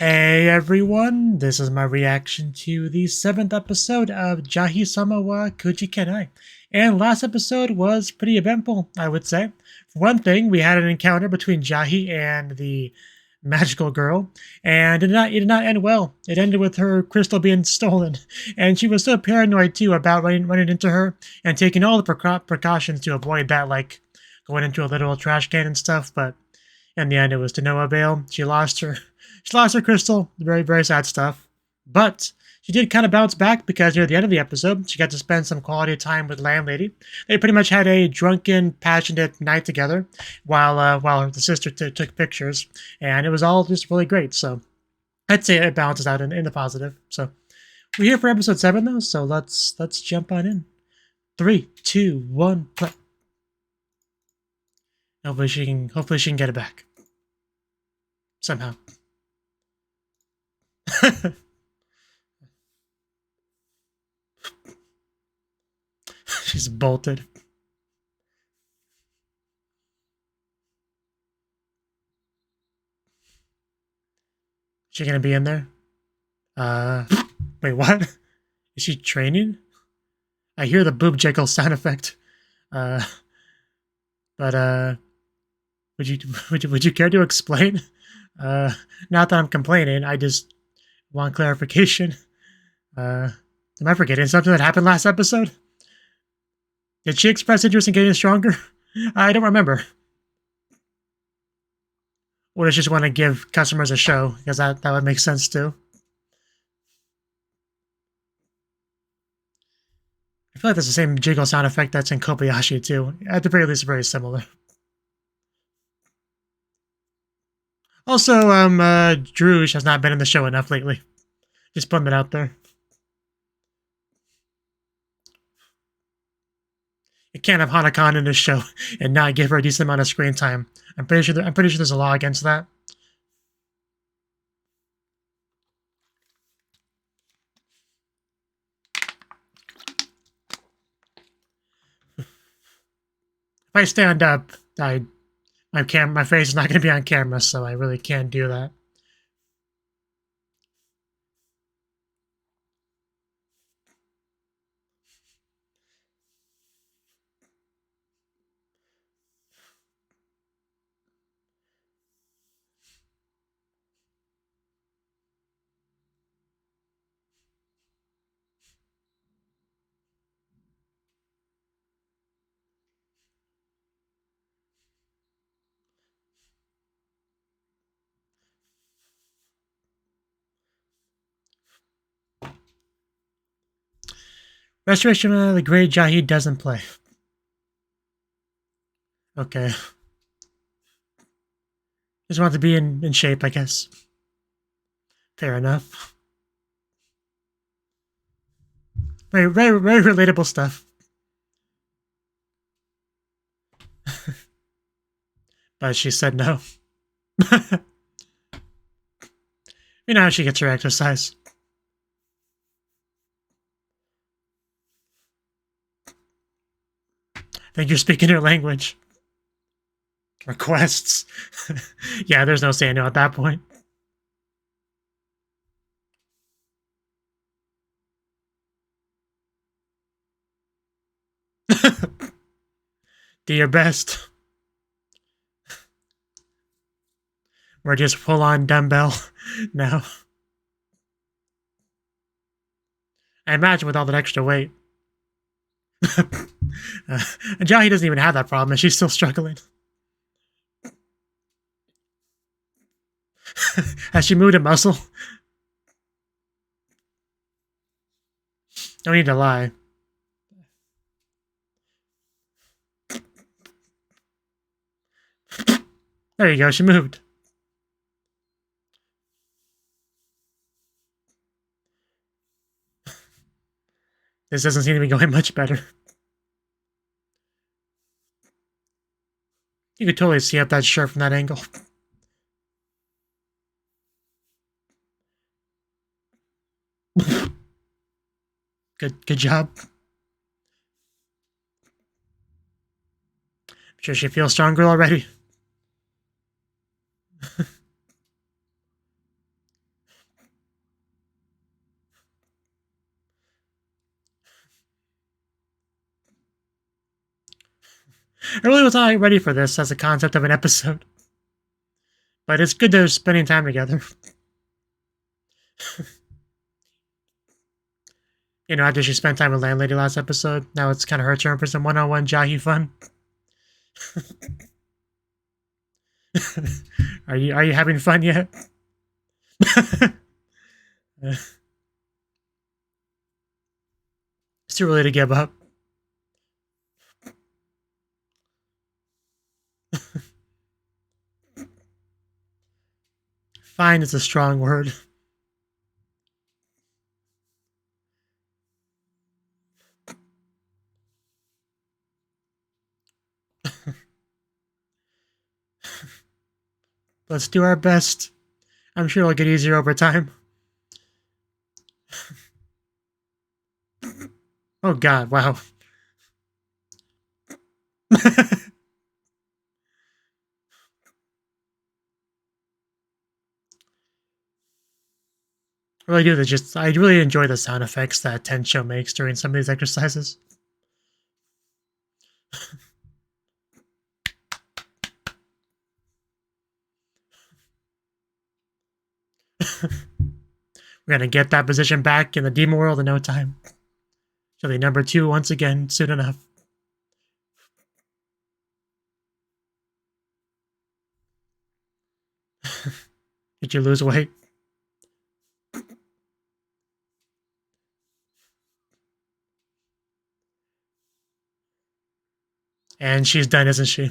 Hey everyone, this is my reaction to the 7th episode of Jahy-sama wa Kujikenai. And last episode was pretty eventful, I would say. For one thing, we had an encounter between Jahy and the magical girl, and it did not end well. It ended with her crystal being stolen, and she was so paranoid too about running into her and taking all the precautions to avoid that, like going into a literal trash can and stuff, but in the end it was to no avail. She lost her crystal. Very, very sad stuff. But she did kind of bounce back because near the end of the episode, she got to spend some quality time with Landlady. They pretty much had a drunken, passionate night together while the sister took pictures, and it was all just really great. So I'd say it balances out in the positive. So we're here for episode 7 though, so let's jump on in. 3, 2, 1, play. Hopefully she can get it back somehow. She's bolted. She gonna be in there? Wait, what? Is she training? I hear the boob jiggle sound effect. Uh, but would you care to explain? Not that I'm complaining. I just want clarification. Am I forgetting something that happened last episode? Did she express interest in getting stronger? I don't remember. Or does she just want to give customers a show? Because that would make sense too. I feel like that's the same jiggle sound effect that's in Kobayashi too. At the very least, very similar. Also, Druge has not been in the show enough lately. Just putting it out there. You can't have Hanakon in this show and not give her a decent amount of screen time. I'm pretty sure there's a law against that. If I stand up, my face is not going to be on camera, so I really can't do that. Restoration of the Great Jahy doesn't play. Okay. Just want to be in shape, I guess. Fair enough. Very, very, very relatable stuff. But she said no. You know how she gets her exercise. I think you're speaking her language. Requests. Yeah, there's no saying no at that point. Do your best. We're just full on dumbbell now. I imagine with all that extra weight. Jahy doesn't even have that problem, and she's still struggling. Has she moved a muscle? No need to lie. There you go, she moved. This doesn't seem to be going much better. You could totally see up that shirt from that angle. Good job. I'm sure she feels stronger already. I really was not ready for this as a concept of an episode. But it's good they're spending time together. You know, after she spent time with Landlady last episode, now it's kind of her turn for some one-on-one Jahy fun. Are you having fun yet? It's too early to give up. Fine is a strong word. Let's do our best. I'm sure it'll get easier over time. Oh god, wow. I really enjoy the sound effects that Tensho makes during some of these exercises. We're gonna get that position back in the Demon World in no time. She'll be number 2 once again soon enough. Did you lose weight? And she's done, isn't she?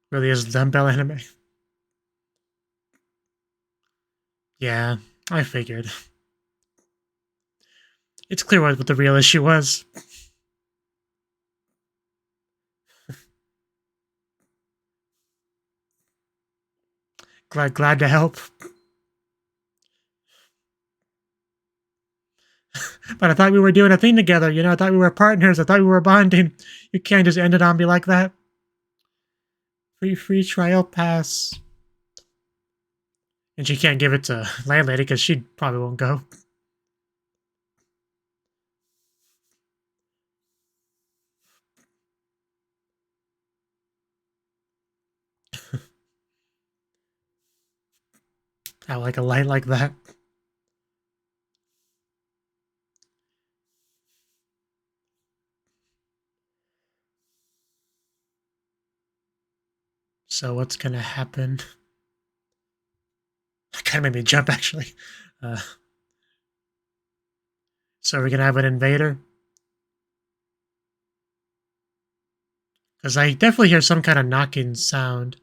Really is dumbbell anime. Yeah, I figured. It's clear what the real issue was. Glad to help. But I thought we were doing a thing together, you know? I thought we were partners. I thought we were bonding. You can't just end it on me like that. Free trial pass. And she can't give it to Landlady because she probably won't go. I like a light like that. So what's gonna happen? That kind of made me jump, actually. So we're gonna have an invader? Because I definitely hear some kind of knocking sound.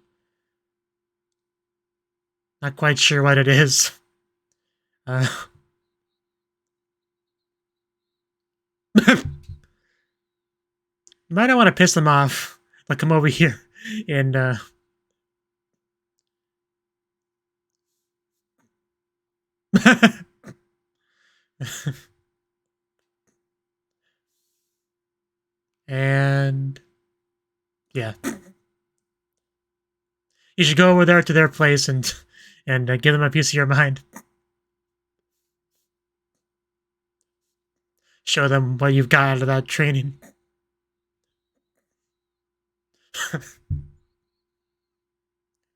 Not quite sure what it is. Might not want to piss them off. But come over here and and yeah, you should go over there to their place and give them a piece of your mind. Show them what you've got out of that training.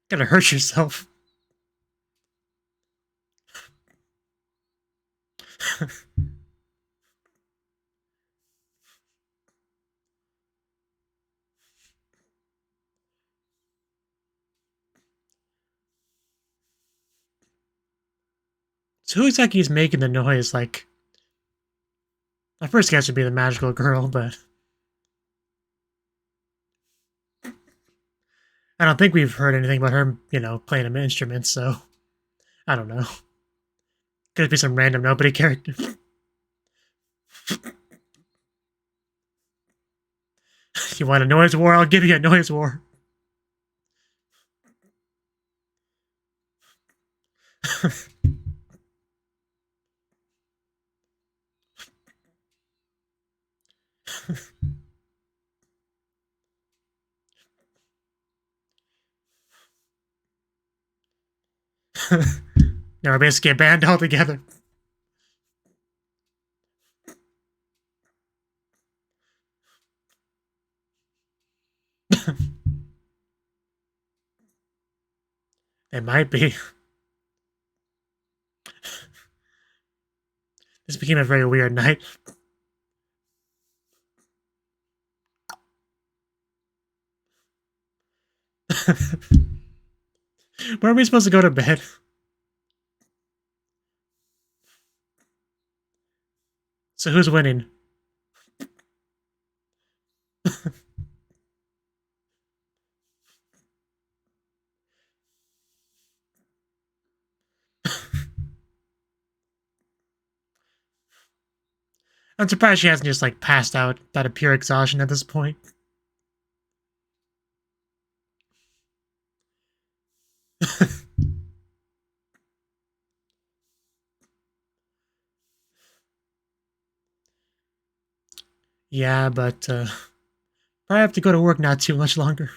Gonna hurt yourself. So who exactly is making the noise? Like, my first guess would be the magical girl, but I don't think we've heard anything about her, you know, playing an instrument, so I don't know. Could be some random nobody character. You want a noise war? I'll give you a noise war. Now we're basically a band all together. It might be. This became a very weird night. Where are we supposed to go to bed? So who's winning? I'm surprised she hasn't just, like, passed out out of pure exhaustion at this point. Yeah, but, probably have to go to work not too much longer.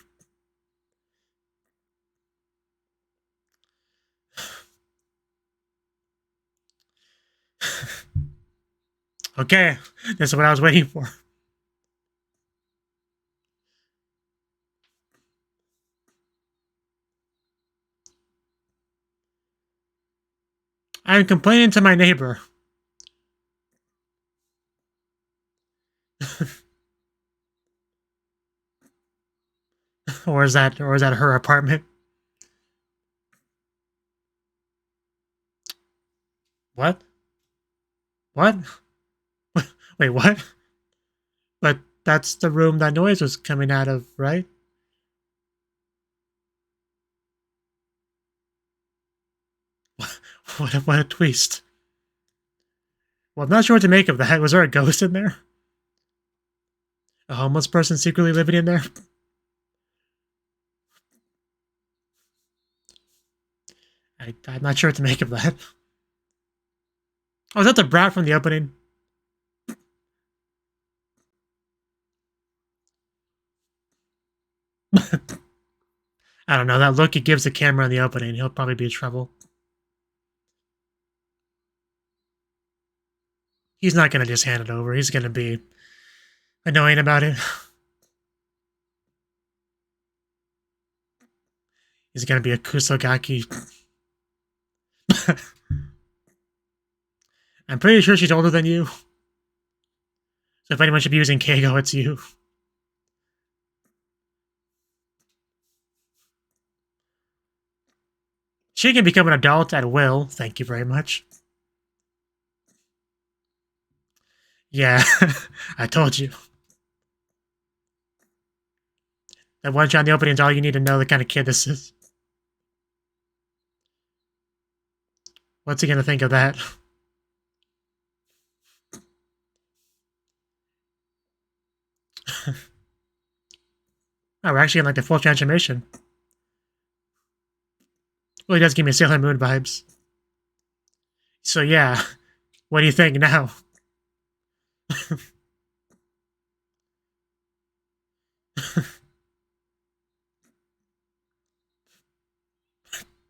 Okay, this is what I was waiting for. I'm complaining to my neighbor. Or is that her apartment? What? What? Wait, what? But that's the room that noise was coming out of, right? What a twist. Well, I'm not sure what to make of that. Was there a ghost in there? A homeless person secretly living in there? I'm not sure what to make of that. Oh, is that the brat from the opening? I don't know. That look he gives the camera in the opening, he'll probably be in trouble. He's not going to just hand it over. He's going to be annoying about it. He's going to be a Kusogaki. I'm pretty sure she's older than you. So if anyone should be using Keigo, it's you. She can become an adult at will. Thank you very much. Yeah, I told you. That one shot in the opening is all you need to know the kind of kid this is. What's he going to think of that? Oh, we're actually in like the full transformation. Well, he does give me Sailor Moon vibes. So yeah, what do you think now?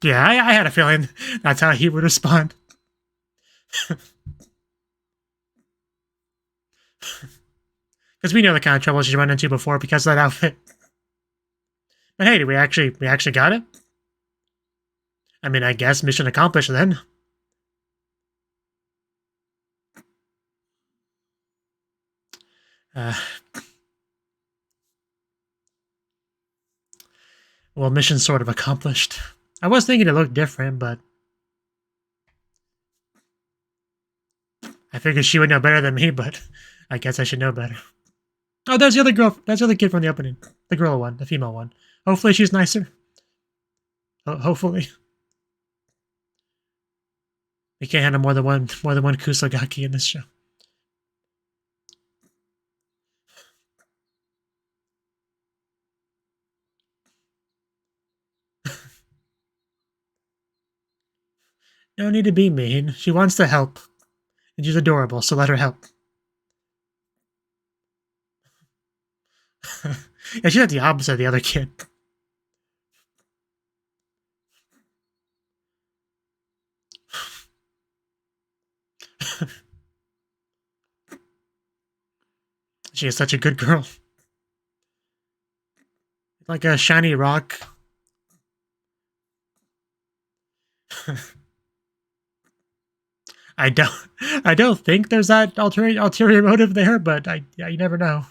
Yeah, I had a feeling that's how he would respond. Because we know the kind of trouble she's run into before because of that outfit. But hey, we actually got it? I mean, I guess mission accomplished then. Well, mission sort of accomplished. I was thinking it looked different, but I figured she would know better than me, but I guess I should know better. Oh, there's the other girl. That's the other kid from the opening. The girl one, the female one. Hopefully she's nicer. Hopefully. We can't handle more than one Kusogaki in this show. No need to be mean. She wants to help. And she's adorable, so let her help. Yeah, she's like the opposite of the other kid. She is such a good girl. Like a shiny rock. I don't think there's that ulterior motive there, but you never know.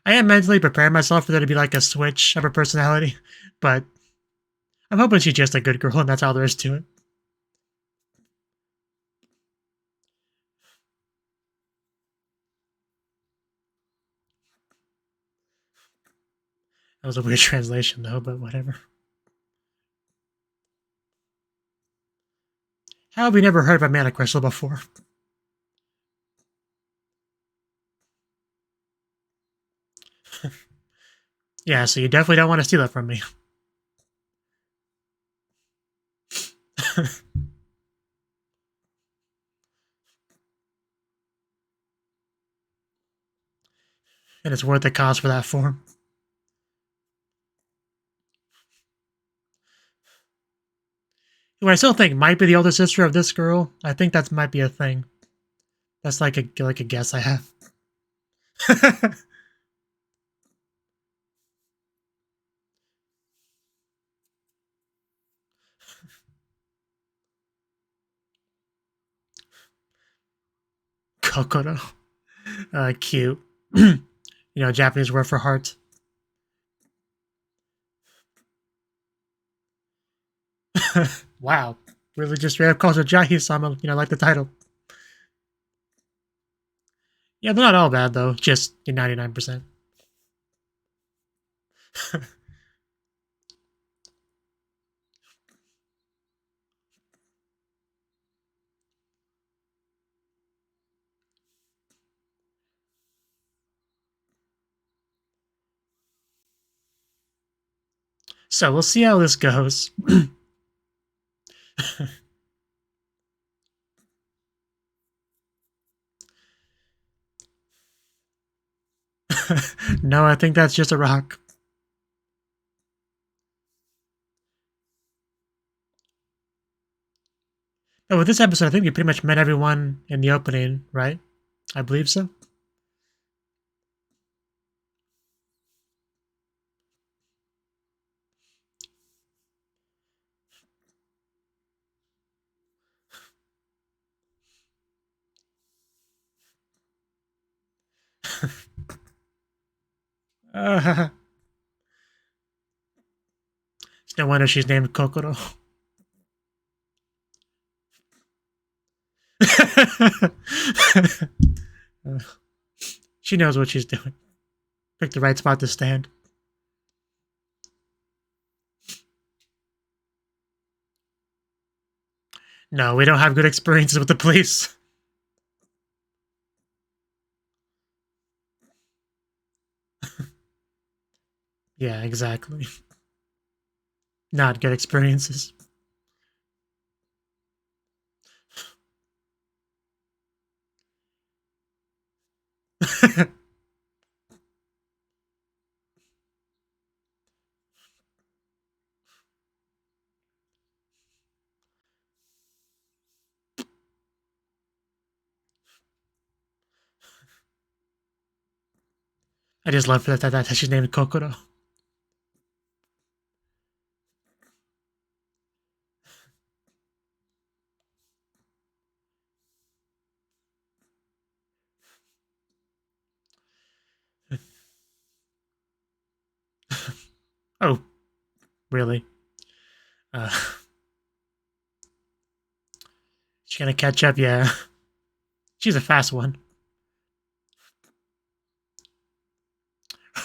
I am mentally preparing myself for there to be like a switch of her personality, but I'm hoping she's just a good girl and that's all there is to it. That was a weird translation though, but whatever. How have we never heard of a mana crystal before? Yeah, so you definitely don't want to steal it from me. And it's worth the cost for that form. Who I still think might be the older sister of this girl. I think that might be a thing. That's like a guess I have. Kokoro. Cute. Japanese word for heart. Wow. Really just straight up calls her Jahy-sama, like the title. Yeah, they're not all bad though, just 99%. So we'll see how this goes. No, I think that's just a rock. Oh, with this episode, I think we pretty much met everyone in the opening, right? I believe so. It's no wonder she's named Kokoro. She knows what she's doing. Pick the right spot to stand. No, we don't have good experiences with the police. Yeah, exactly. Not good experiences. I just love that she's named Kokoro. Oh, really? Uh, she's gonna catch up, yeah. She's a fast one.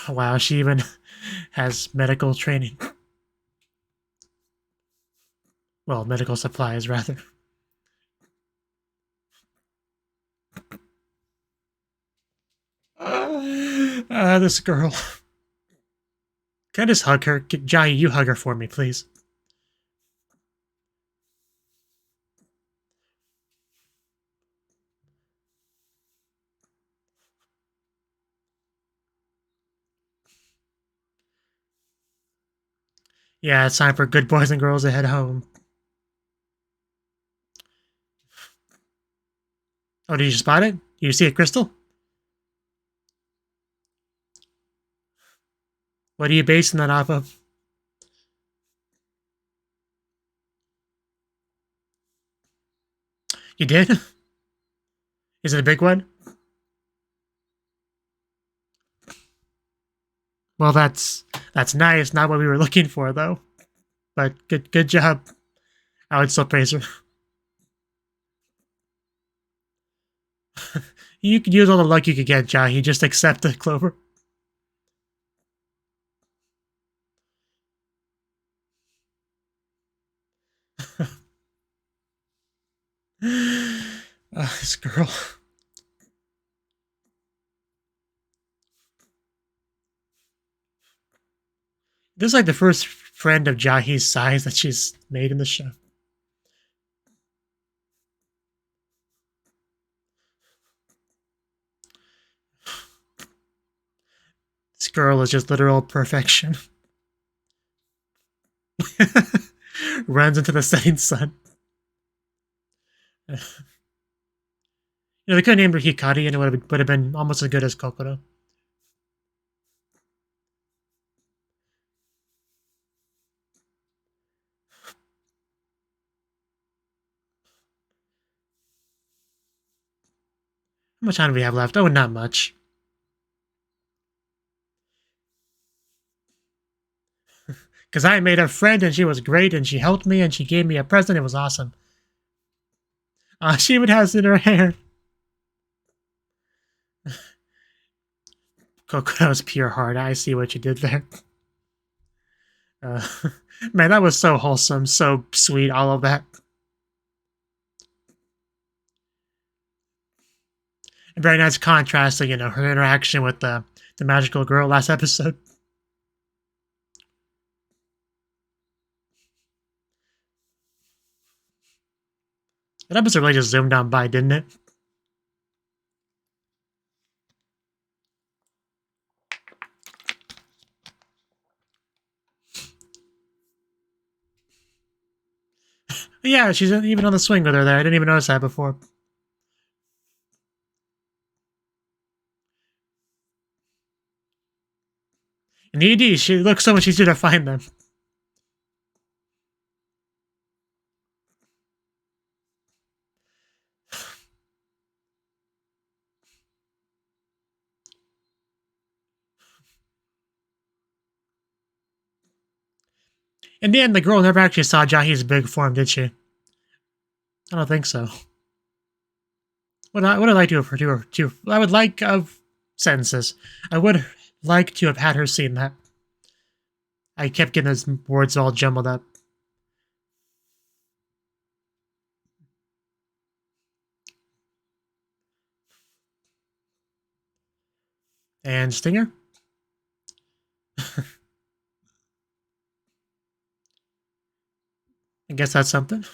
Wow, she even has medical training. Well, medical supplies, rather. This girl. Can I just hug her? Jahy, you hug her for me, please. Yeah, it's time for good boys and girls to head home. Oh, did you spot it? Did you see a crystal? What are you basing that off of? You did? Is it a big one? Well, that's nice. Not what we were looking for, though. But good job. I would still praise her. You could use all the luck you could get, Jahy. Just accept the clover. This girl. This is like the first friend of Jahy's size that she's made in the show. This girl is just literal perfection. Runs into the setting sun. You know, they could have named her Hikari and it would have been almost as good as Kokoro. How much time do we have left? Oh, not much. Because I made a friend and she was great and she helped me and she gave me a present. It was awesome. She even has in her hair. Kokoro's pure heart. I see what you did there. Man, that was so wholesome, so sweet, all of that. A very nice contrast to, you know, her interaction with the magical girl last episode. That episode really just zoomed on by, didn't it? Yeah, she's even on the swing with her there. I didn't even notice that before. And ED, she looks so much easier to find them. In the end, the girl never actually saw Jahy's big form, did she? I don't think so. What I would like to have I would like of sentences. I would like to have had her seen that. I kept getting those words all jumbled up. And Stinger? I guess that's something.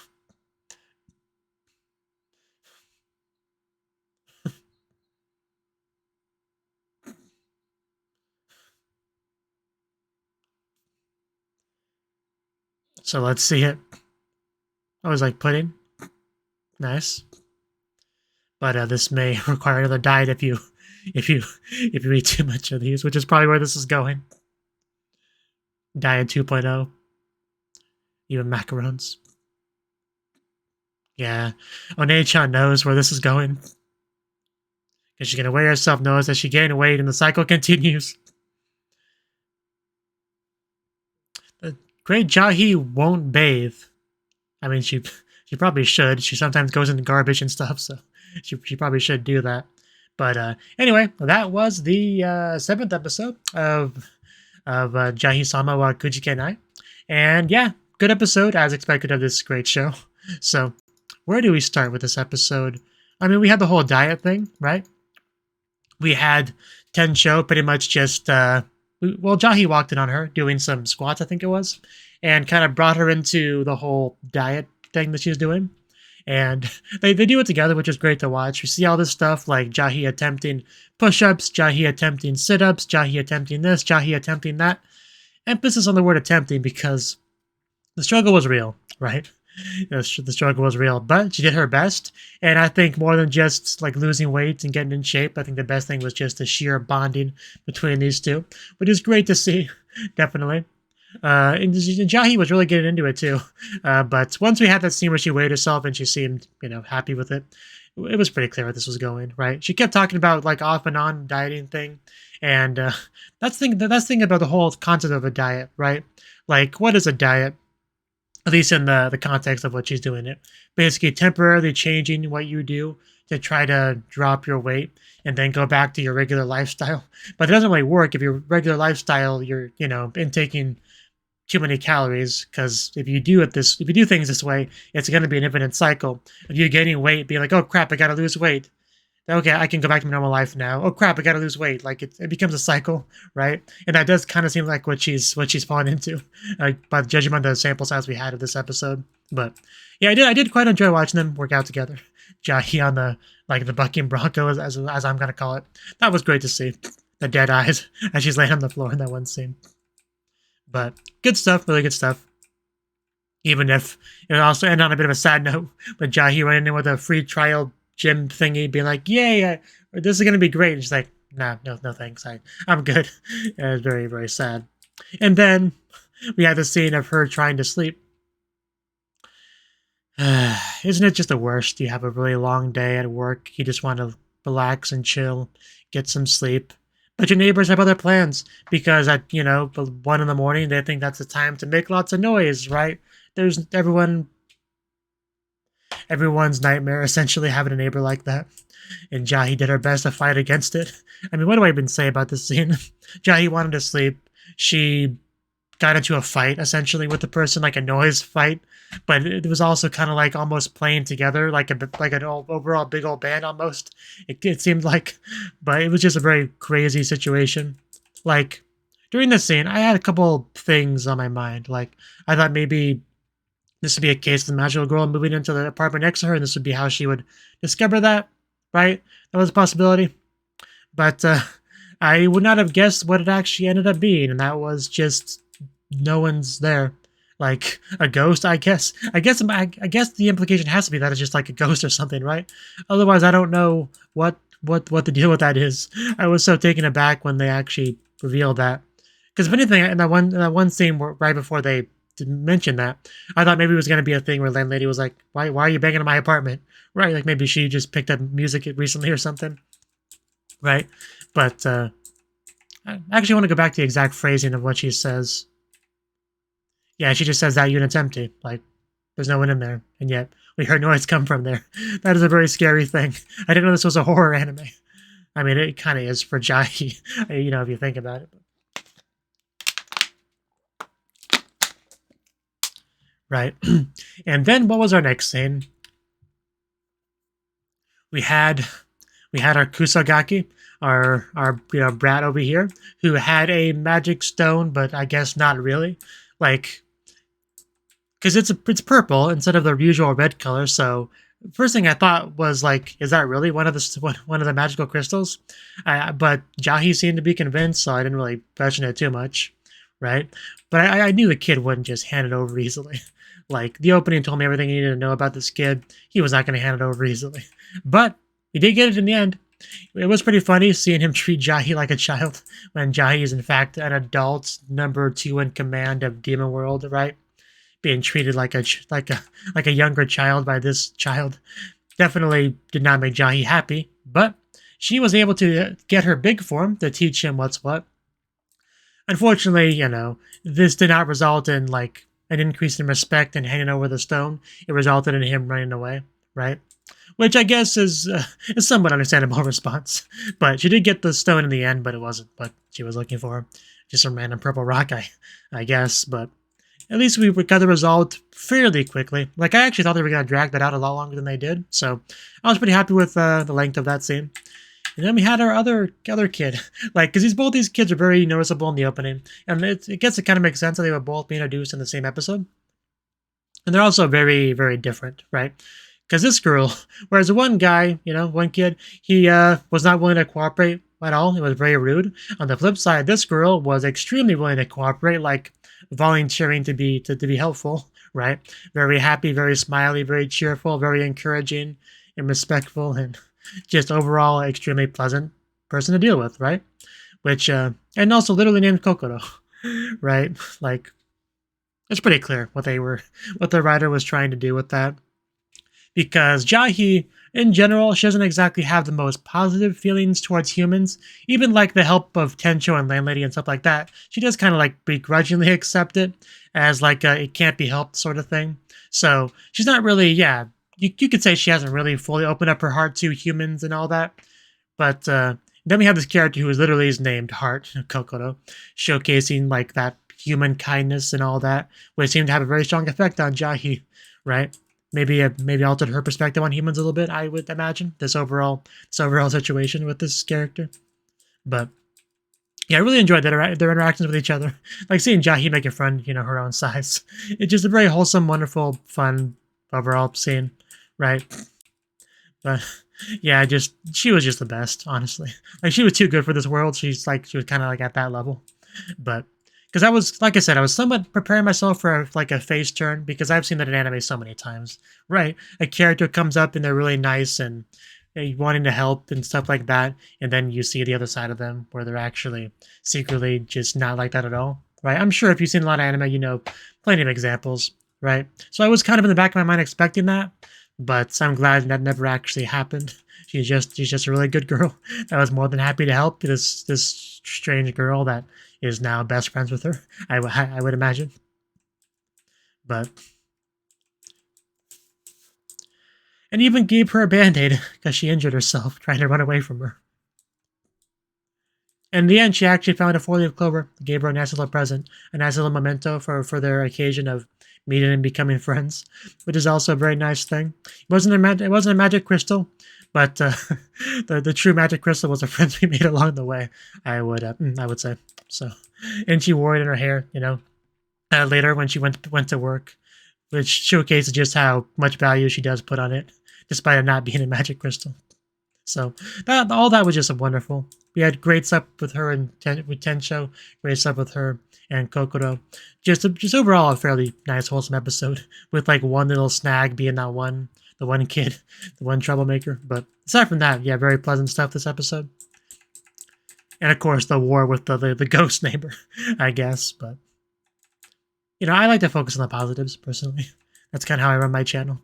So let's see it. I was like pudding. Nice. But this may require another diet if you eat too much of these, which is probably where this is going. Diet 2.0. Even macarons. Yeah. Onei-chan knows where this is going. Because she's gonna weigh herself, knows that she gained weight, and the cycle continues. The great Jahy won't bathe. I mean, she probably should. She sometimes goes into garbage and stuff, so she probably should do that. But anyway, that was the 7th episode of Jahy-sama wa Kujikenai. And yeah, good episode, as expected of this great show. So, where do we start with this episode? I mean, we had the whole diet thing, right? We had Tensho pretty much just, Jahy walked in on her doing some squats, I think it was, and kind of brought her into the whole diet thing that she's doing. And they do it together, which is great to watch. We see all this stuff like Jahy attempting push-ups, Jahy attempting sit-ups, Jahy attempting this, Jahy attempting that. Emphasis on the word attempting because the struggle was real, right? The struggle was real, but she did her best. And I think more than just like losing weight and getting in shape, I think the best thing was just the sheer bonding between these two, which is great to see, definitely. And Jahy was really getting into it too. But once we had that scene where she weighed herself and she seemed, happy with it, it was pretty clear where this was going, right? She kept talking about like off and on dieting thing, and that's the thing about the whole concept of a diet, right? Like, what is a diet? At least in the context of what she's doing it. Basically, temporarily changing what you do to try to drop your weight and then go back to your regular lifestyle. But it doesn't really work if your regular lifestyle, you're, intaking too many calories, because if you do things this way, it's going to be an infinite cycle. If you're gaining weight, being like, oh crap, I got to lose weight. Okay, I can go back to my normal life now. Oh crap, I gotta lose weight. Like it becomes a cycle, right? And that does kind of seem like what she's fallen into, by judging by the sample size we had of this episode. But yeah, I did quite enjoy watching them work out together. Jahy on the bucking bronco, as I'm gonna call it. That was great to see. The dead eyes as she's laying on the floor in that one scene. But good stuff, really good stuff. Even if it also ended on a bit of a sad note, with Jahy running in with a free trial gym thingy, being like, yay, this is going to be great. And she's like, no thanks. I'm good. It was very, very sad. And then we had the scene of her trying to sleep. Isn't it just the worst? You have a really long day at work. You just want to relax and chill, get some sleep. But your neighbors have other plans because at, 1 in the morning, they think that's the time to make lots of noise, right? There's everyone's nightmare, essentially, having a neighbor like that. And Jahy did her best to fight against it. I mean, what do I even say about this scene? Jahy wanted to sleep. She got into a fight, essentially, with the person, like a noise fight. But it was also kind of like almost playing together, like an overall big old band almost. It seemed like. But it was just a very crazy situation. Like, during this scene, I had a couple things on my mind. Like, I thought maybe this would be a case of the magical girl moving into the apartment next to her, and this would be how she would discover that, right? That was a possibility. But I would not have guessed what it actually ended up being, and that was just no one's there. Like a ghost, I guess. I guess the implication has to be that it's just like a ghost or something, right? Otherwise, I don't know what the deal with that is. I was so taken aback when they actually revealed that. Because if anything, in that one scene right before they mention that, I thought maybe it was going to be a thing where landlady was like, why are you banging in my apartment, right? Like maybe she just picked up music recently or something, right? But I actually want to go back to the exact phrasing of what she says. Yeah, she just says that unit's empty, like there's no one in there, and yet we heard noise come from there. That is a very scary thing. I didn't know this was a horror anime. I mean, it kind of is for Jahy, if you think about it. Right. And then what was our next scene? We had our Kusagaki, our brat over here, who had a magic stone, but I guess not really. Like, because it's purple instead of the usual red color. So first thing I thought was like, is that really one of the magical crystals? But Jahy seemed to be convinced, so I didn't really question it too much, right? But I knew the kid wouldn't just hand it over easily. Like, the opening told me everything you needed to know about this kid. He was not going to hand it over easily. But he did get it in the end. It was pretty funny seeing him treat Jahy like a child when Jahy is, in fact, an adult number 2 in command of Demon World, right? Being treated like a younger child by this child definitely did not make Jahy happy. But she was able to get her big form to teach him what's what. Unfortunately, this did not result in, like, an increase in respect and handing over the stone. It resulted in him running away, right? Which I guess is a somewhat understandable response. But she did get the stone in the end, but it wasn't what she was looking for. Just some random purple rock, I guess. But at least we got the result fairly quickly. Like, I actually thought they were going to drag that out a lot longer than they did. So I was pretty happy with the length of that scene. And then we had our other kid, like, because both these kids are very noticeable in the opening, and it gets to kind of make sense that they were both being introduced in the same episode. And they're also very, very different, right? Because this girl, whereas the one guy, one kid, he was not willing to cooperate at all. He was very rude. On the flip side, this girl was extremely willing to cooperate, like volunteering to be helpful, right? Very happy, very smiley, very cheerful, very encouraging and respectful, and just overall extremely pleasant person to deal with, right? Which and also literally named Kokoro, right? Like, it's pretty clear what the writer was trying to do with that. Because Jahy, in general, she doesn't exactly have the most positive feelings towards humans. Even like the help of Tencho and Landlady and stuff like that, she does kind of like begrudgingly accept it as like a it can't be helped sort of thing. So she's not really, yeah, you could say she hasn't really fully opened up her heart to humans and all that. But then we have this character who is literally is named Heart, Kokoro, showcasing like that human kindness and all that, which seemed to have a very strong effect on Jahy, right? Maybe altered her perspective on humans a little bit, I would imagine, this overall situation with this character. But yeah, I really enjoyed their interactions with each other. Like seeing Jahy make a friend, her own size. It's just a very wholesome, wonderful, fun overall scene, right? But yeah, she was just the best, honestly. Like she was too good for this world. She was kind of like at that level. But because I was, like I said, I was somewhat preparing myself for like a face turn, because I've seen that in anime so many times, right? A character comes up and they're really nice and wanting to help and stuff like that, and then you see the other side of them where they're actually secretly just not like that at all, right? I'm sure if you've seen a lot of anime, you know plenty of examples, right? So I was kind of in the back of my mind expecting that, but I'm glad that never actually happened. She's just a really good girl that was more than happy to help this strange girl that is now best friends with her, I would imagine. But and even gave her a band-aid because she injured herself trying to run away from her. In the end, she actually found a 4-leaf clover, gave her a nice little present, a nice little memento for their occasion of meeting and becoming friends, which is also a very nice thing. It wasn't a magic crystal, but the true magic crystal was the friends we made along the way, I would say. So, and she wore it in her hair, later when she went to work, which showcases just how much value she does put on it, despite it not being a magic crystal. So all that was just wonderful. We had great stuff with her and with Tencho, great stuff with her and Kokoro. Just overall a fairly nice, wholesome episode, with like one little snag being the one kid, the one troublemaker. But aside from that, yeah, very pleasant stuff this episode. And of course, the war with the ghost neighbor, I guess. But I like to focus on the positives personally. That's kind of how I run my channel.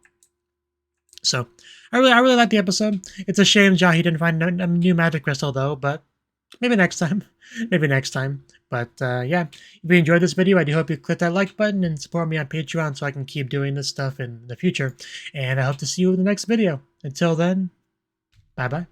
So I really like the episode. It's a shame Jahy didn't find a new magic crystal though, but maybe next time. Maybe next time. But yeah, if you enjoyed this video, I do hope you click that like button and support me on Patreon so I can keep doing this stuff in the future. And I hope to see you in the next video. Until then, bye-bye.